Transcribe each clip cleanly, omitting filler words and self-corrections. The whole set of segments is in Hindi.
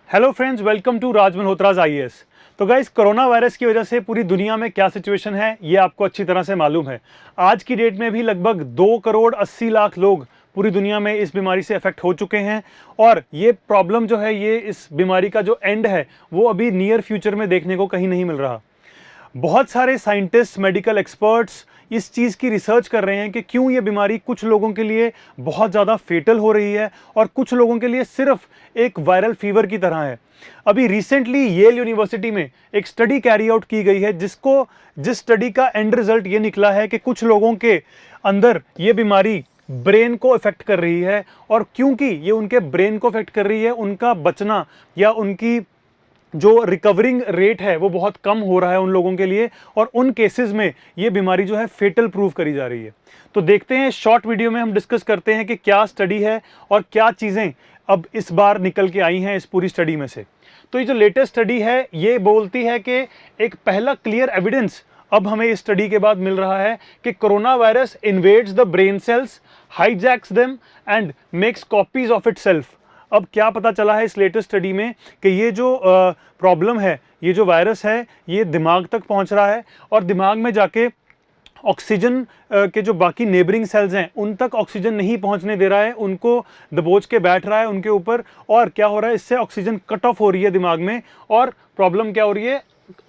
Hello friends, welcome to Raj Malhotra's IAS. तो गाइस, कोरोना वायरस की वजह से पूरी दुनिया में क्या सिचुएशन है ये आपको अच्छी तरह से मालूम है। आज की डेट में भी लगभग 2 करोड़ 80 लाख लोग पूरी दुनिया में इस बीमारी से अफेक्ट हो चुके हैं और ये प्रॉब्लम जो है, ये इस बीमारी का जो एंड है वो अभी नियर फ्यूचर में देखने को कहीं नहीं मिल रहा। बहुत सारे साइंटिस्ट, मेडिकल एक्सपर्ट्स इस चीज़ की रिसर्च कर रहे हैं कि क्यों ये बीमारी कुछ लोगों के लिए बहुत ज़्यादा फेटल हो रही है और कुछ लोगों के लिए सिर्फ एक वायरल फीवर की तरह है। अभी रिसेंटली येल यूनिवर्सिटी में एक स्टडी कैरी आउट की गई है जिस स्टडी का एंड रिजल्ट ये निकला है कि कुछ लोगों के अंदर ये बीमारी ब्रेन को इफेक्ट कर रही है और क्योंकि ये उनके ब्रेन को इफेक्ट कर रही है, उनका बचना या उनकी जो रिकवरिंग रेट है वो बहुत कम हो रहा है उन लोगों के लिए और उन केसेस में ये बीमारी जो है फेटल प्रूव करी जा रही है। तो देखते हैं, शॉर्ट वीडियो में हम डिस्कस करते हैं कि क्या स्टडी है और क्या चीज़ें अब इस बार निकल के आई हैं इस पूरी स्टडी में से। तो ये जो लेटेस्ट स्टडी है ये बोलती है कि एक पहला क्लियर एविडेंस अब हमें इस स्टडी के बाद मिल रहा है कि corona virus invades the brain cells, hijacks them and makes copies of itself. अब क्या पता चला है इस लेटेस्ट स्टडी में कि ये जो प्रॉब्लम है, ये जो वायरस है, ये दिमाग तक पहुंच रहा है और दिमाग में जाके ऑक्सीजन के जो बाकी नेबरिंग सेल्स हैं उन तक ऑक्सीजन नहीं पहुंचने दे रहा है, उनको दबोच के बैठ रहा है उनके ऊपर। और क्या हो रहा है, इससे ऑक्सीजन कट ऑफ हो रही है दिमाग में। और प्रॉब्लम क्या हो रही है,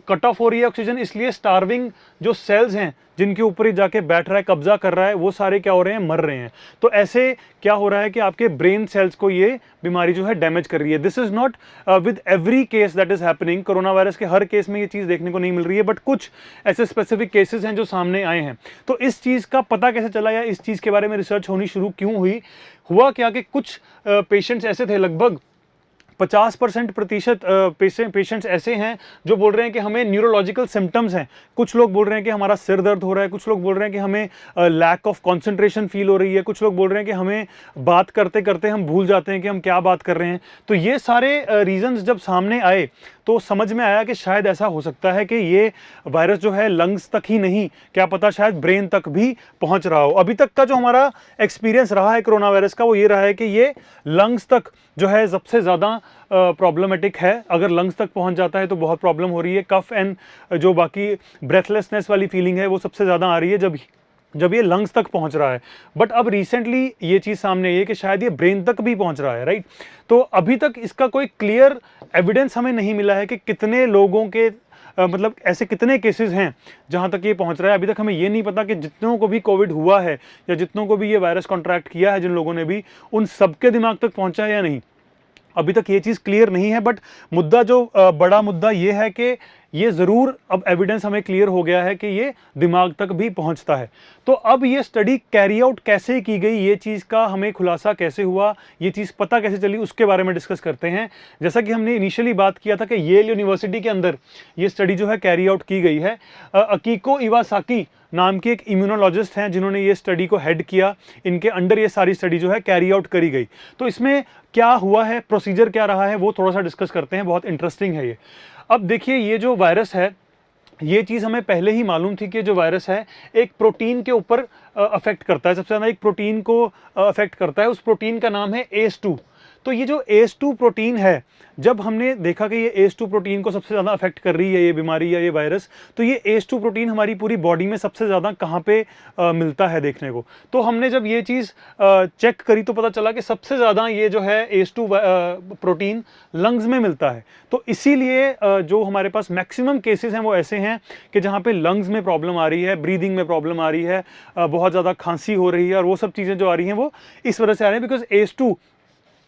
कट ऑफ हो रही है ऑक्सीजन, इसलिए स्टार्विंग जो सेल्स हैं जिनके ऊपर ही जाके बैठ रहा है, कब्जा कर रहा है, वो सारे क्या हो रहे हैं, मर रहे हैं। तो ऐसे क्या हो रहा है कि आपके ब्रेन सेल्स को ये बीमारी जो है डैमेज कर रही है। This is not with every case that is happening. Corona virus के हर केस में ये चीज़ देखने को नहीं मिल रही है, बट कुछ ऐसे स्पेसिफिक केसेस हैं जो सामने आए हैं। तो इस चीज़ का पता कैसे चला या इस चीज़ के बारे में रिसर्च होनी शुरू क्यों हुई, हुआ क्या कि कुछ पेशेंट्स ऐसे थे, लगभग 50% पेशेंट्स ऐसे हैं जो बोल रहे हैं कि हमें न्यूरोलॉजिकल सिम्टम्स हैं। कुछ लोग बोल रहे हैं कि हमारा सिर दर्द हो रहा है, कुछ लोग बोल रहे हैं कि हमें लैक ऑफ कंसंट्रेशन फील हो रही है, कुछ लोग बोल रहे हैं कि हमें बात करते करते हम भूल जाते हैं कि हम क्या बात कर रहे हैं। तो ये सारे रीजंस जब सामने आए तो समझ में आया कि शायद ऐसा हो सकता है कि ये वायरस जो है लंग्स तक ही नहीं, क्या पता शायद ब्रेन तक भी पहुंच रहा हो। अभी तक का जो हमारा एक्सपीरियंस रहा है कोरोना वायरस का वो ये रहा है कि ये लंग्स तक जो है सबसे ज़्यादा प्रॉब्लमेटिक है। अगर लंग्स तक पहुंच जाता है तो बहुत प्रॉब्लम हो रही है। कफ एंड जो बाकी ब्रेथलेसनेस वाली फीलिंग है वो सबसे ज़्यादा आ रही है जब ये लंग्स तक पहुंच रहा है। बट अब रिसेंटली ये चीज़ सामने आई है कि शायद ये ब्रेन तक भी पहुंच रहा है, राइट। तो अभी तक इसका कोई क्लियर एविडेंस हमें नहीं मिला है कि कितने लोगों के मतलब ऐसे कितने केसेस हैं जहां तक ये पहुंच रहा है। अभी तक हमें ये नहीं पता कि जितनों को भी कोविड हुआ है या जितनों को भी ये वायरस कॉन्ट्रैक्ट किया है, जिन लोगों ने भी, उन सबके दिमाग तक पहुंचा है या नहीं, अभी तक ये चीज़ क्लियर नहीं है। बट मुद्दा जो बड़ा मुद्दा ये है कि ये ज़रूर अब एविडेंस हमें क्लियर हो गया है कि ये दिमाग तक भी पहुंचता है। तो अब ये स्टडी कैरी आउट कैसे की गई, ये चीज़ का हमें खुलासा कैसे हुआ, ये चीज़ पता कैसे चली, उसके बारे में डिस्कस करते हैं। जैसा कि हमने इनिशियली बात किया था कि येल यूनिवर्सिटी के अंदर ये स्टडी जो है कैरी आउट की गई है। अकीको इवासाकी नाम के एक इम्यूनोलॉजिस्ट हैं जिन्होंने ये स्टडी को हेड किया। इनके अंडर ये सारी स्टडी जो है कैरी आउट करी गई। तो इसमें क्या हुआ है, प्रोसीजर क्या रहा है, वो थोड़ा सा डिस्कस करते हैं। बहुत इंटरेस्टिंग है ये। अब देखिए, ये जो वायरस है, ये चीज़ हमें पहले ही मालूम थी कि जो वायरस है एक प्रोटीन के ऊपर अफेक्ट करता है। सबसे ज़्यादा एक प्रोटीन को अफेक्ट करता है, उस प्रोटीन का नाम है ACE2। तो ये जो ACE2 प्रोटीन है, जब हमने देखा कि ये ACE2 प्रोटीन को सबसे ज़्यादा अफेक्ट कर रही है ये बीमारी या ये वायरस, तो ये ACE2 प्रोटीन हमारी पूरी बॉडी में सबसे ज़्यादा कहाँ पे मिलता है देखने को। तो हमने जब ये चीज़ चेक करी तो पता चला कि सबसे ज़्यादा ये जो है ACE2 प्रोटीन लंग्स में मिलता है। तो इसीलिए जो हमारे पास मैक्सिमम केसेस हैं वो ऐसे हैं कि जहाँ पे लंग्स में प्रॉब्लम आ रही है, ब्रीदिंग में प्रॉब्लम आ रही है, बहुत ज़्यादा खांसी हो रही है, और वो सब चीज़ें जो आ रही हैं वो इस वजह से आ रही हैं बिकॉज ACE2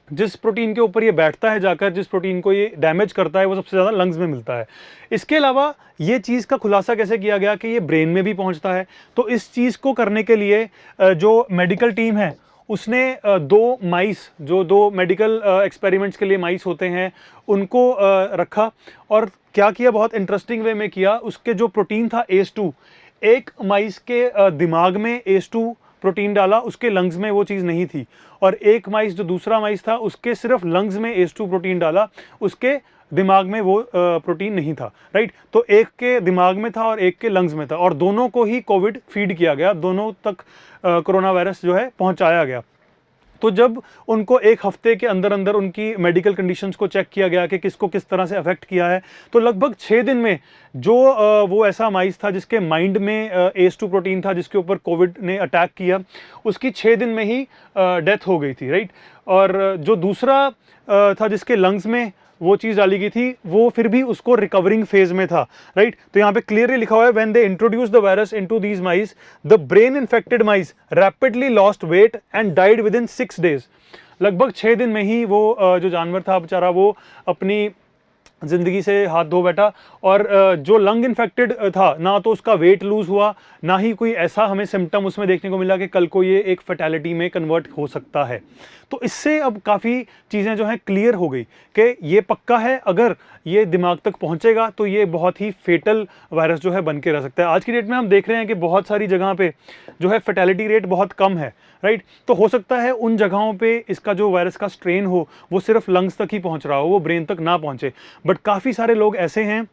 जिस प्रोटीन के ऊपर ये बैठता है जाकर, जिस प्रोटीन को ये डैमेज करता है, वो सबसे ज़्यादा लंग्स में मिलता है। इसके अलावा ये चीज़ का खुलासा कैसे किया गया कि ये ब्रेन में भी पहुंचता है। तो इस चीज़ को करने के लिए जो मेडिकल टीम है उसने दो मेडिकल एक्सपेरिमेंट्स के लिए माइस होते हैं उनको रखा और क्या किया, बहुत इंटरेस्टिंग वे में किया। उसके जो प्रोटीन था ACE2, एक माइस के दिमाग में ACE2 प्रोटीन डाला, उसके लंग्स में वो चीज़ नहीं थी। और एक माइस, जो दूसरा माइस था, उसके सिर्फ लंग्स में ACE2 प्रोटीन डाला, उसके दिमाग में वो प्रोटीन नहीं था, राइट। तो एक के दिमाग में था और एक के लंग्स में था, और दोनों को ही कोविड फीड किया गया, दोनों तक कोरोना वायरस जो है पहुंचाया गया। तो जब उनको एक हफ्ते के अंदर अंदर उनकी मेडिकल कंडीशंस को चेक किया गया कि किसको किस तरह से अफेक्ट किया है, तो लगभग 6 दिन में जो वो ऐसा माइस था जिसके माइंड में ACE2 प्रोटीन था, जिसके ऊपर कोविड ने अटैक किया, उसकी 6 दिन में ही डेथ हो गई थी, राइट। और जो दूसरा था जिसके लंग्स में वो चीज़ डाली गई थी, वो फिर भी उसको रिकवरिंग फेज में था, राइट। तो यहाँ पे क्लियरली लिखा हुआ है, when they introduce the virus into these mice, the brain infected mice rapidly lost weight and died with in 6 days. लगभग 6 दिन में ही वो जो जानवर था बेचारा, वो अपनी ज़िंदगी से हाथ धो बैठा। और जो लंग इन्फेक्टेड था, ना तो उसका वेट लूज़ हुआ, ना ही कोई ऐसा हमें सिम्टम उसमें देखने को मिला कि कल को ये एक फैटेलिटी में कन्वर्ट हो सकता है। तो इससे अब काफ़ी चीज़ें जो हैं क्लियर हो गई कि ये पक्का है, अगर ये दिमाग तक पहुंचेगा तो ये बहुत ही फेटल वायरस जो है बन के रह सकता है। आज की डेट में हम देख रहे हैं कि बहुत सारी जगह पे जो है फैटेलिटी रेट बहुत कम है, राइट। तो हो सकता है उन जगहों पे इसका जो वायरस का स्ट्रेन हो वो सिर्फ लंग्स तक ही पहुंच रहा हो, वो ब्रेन तक ना पहुंचे। बट काफ़ी सारे लोग ऐसे हैं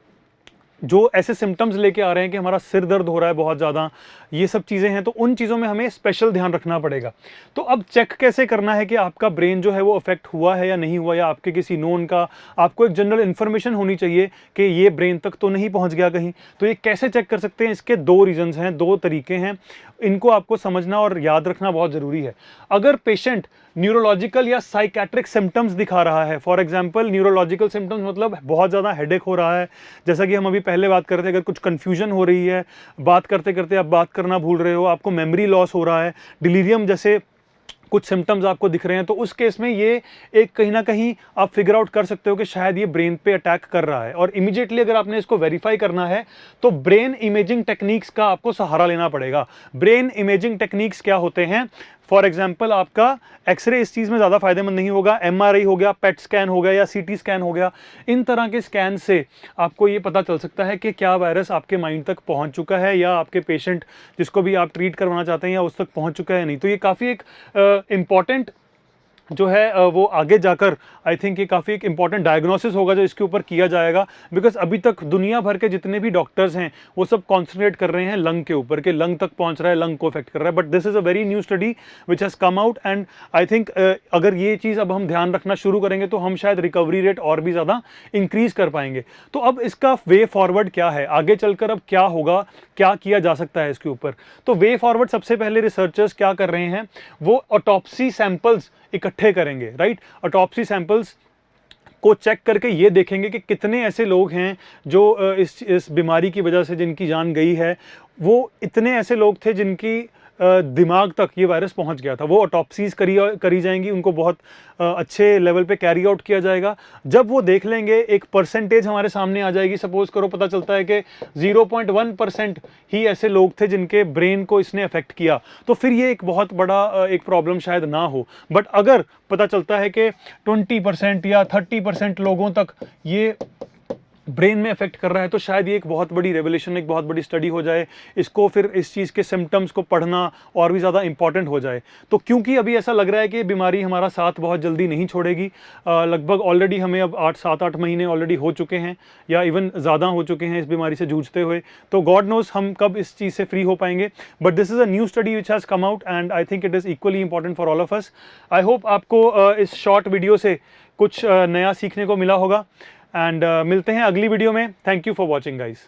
जो ऐसे सिम्टम्स लेके आ रहे हैं कि हमारा सिर दर्द हो रहा है बहुत ज़्यादा, ये सब चीज़ें हैं, तो उन चीज़ों में हमें स्पेशल ध्यान रखना पड़ेगा। तो अब चेक कैसे करना है कि आपका ब्रेन जो है वो अफेक्ट हुआ है या नहीं हुआ, या आपके किसी नोन का, आपको एक जनरल इन्फॉर्मेशन होनी चाहिए कि ये ब्रेन तक तो नहीं पहुंच गया कहीं। तो ये कैसे चेक कर सकते हैं, इसके 2 रीजंस हैं, 2 तरीके हैं, इनको आपको समझना और याद रखना बहुत ज़रूरी है। अगर पेशेंट न्यूरोलॉजिकल या साइकेट्रिक सिम्टम्स दिखा रहा है, फॉर एग्जांपल न्यूरोलॉजिकल सिम्टम्स मतलब बहुत ज़्यादा हेडेक हो रहा है, जैसा कि हम अभी पहले बात कर रहे थे, अगर कुछ कन्फ्यूजन हो रही है, बात करते करते आप बात करना भूल रहे हो, आपको मेमोरी लॉस हो रहा है, डिलीरियम जैसे कुछ सिम्टम्स आपको दिख रहे हैं, तो उस केस में ये एक कहीं ना कहीं आप फिगर आउट कर सकते हो कि शायद ये ब्रेन पे अटैक कर रहा है। और इमीडिएटली अगर आपने इसको वेरीफाई करना है तो ब्रेन इमेजिंग टेक्निक्स का आपको सहारा लेना पड़ेगा। ब्रेन इमेजिंग टेक्निक्स क्या होते हैं? फॉर एग्जाम्पल, आपका एक्सरे इस चीज़ में ज़्यादा फायदेमंद नहीं होगा, MRI हो गया, पेट स्कैन हो गया या CT स्कैन हो गया, इन तरह के स्कैन से आपको ये पता चल सकता है कि क्या वायरस आपके माइंड तक पहुंच चुका है, या आपके पेशेंट जिसको भी आप ट्रीट करवाना चाहते हैं या उस तक पहुंच चुका है या नहीं। तो ये काफ़ी एक इम्पॉर्टेंट जो है वो आगे जाकर आई थिंक ये काफ़ी एक इंपॉर्टेंट डायग्नोसिस होगा जो इसके ऊपर किया जाएगा। बिकॉज अभी तक दुनिया भर के जितने भी डॉक्टर्स हैं वो सब कॉन्सेंट्रेट कर रहे हैं लंग के ऊपर, कि लंग तक पहुंच रहा है, लंग को अफेक्ट कर रहा है। But this is a very new study which has come out, and I think अगर ये चीज़ अब हम ध्यान रखना शुरू करेंगे तो हम शायद रिकवरी रेट और भी ज़्यादा इंक्रीज़ कर पाएंगे। तो अब इसका वे फॉरवर्ड क्या है, आगे चलकर अब क्या होगा, क्या किया जा सकता है इसके ऊपर? तो वे फॉरवर्ड सबसे पहले रिसर्चर्स क्या कर रहे हैं, वो ऑटोप्सी सैंपल्स इकट्ठे करेंगे, राइट। ऑटोप्सी सैंपल्स को चेक करके ये देखेंगे कि कितने ऐसे लोग हैं जो इस बीमारी की वजह से जिनकी जान गई है, वो इतने ऐसे लोग थे जिनकी दिमाग तक ये वायरस पहुंच गया था। वो ऑटोप्सीज करी जाएंगी, उनको बहुत अच्छे लेवल पे कैरी आउट किया जाएगा। जब वो देख लेंगे, एक परसेंटेज हमारे सामने आ जाएगी। सपोज करो पता चलता है कि 0.1% ही ऐसे लोग थे जिनके ब्रेन को इसने अफेक्ट किया, तो फिर ये एक बहुत बड़ा एक प्रॉब्लम शायद ना हो। बट अगर पता चलता है कि 20% या 30% लोगों तक ये ब्रेन में अफेक्ट कर रहा है, तो शायद ये एक बहुत बड़ी रेवोल्यूशन, एक बहुत बड़ी स्टडी हो जाए। इसको फिर इस चीज़ के सिम्टम्स को पढ़ना और भी ज़्यादा इंपॉर्टेंट हो जाए। तो क्योंकि अभी ऐसा लग रहा है कि ये बीमारी हमारा साथ बहुत जल्दी नहीं छोड़ेगी, लगभग ऑलरेडी हमें अब 7-8 महीने ऑलरेडी हो चुके हैं, या इवन ज़्यादा हो चुके हैं इस बीमारी से जूझते हुए। तो गॉड नोज हम कब इस चीज़ से फ्री हो पाएंगे। But this is a new study which has come out, and I think it is equally important for all of us. I hope आपको इस शॉर्ट वीडियो से कुछ नया सीखने को मिला होगा, एंड मिलते हैं अगली वीडियो में। Thank you for watching guys.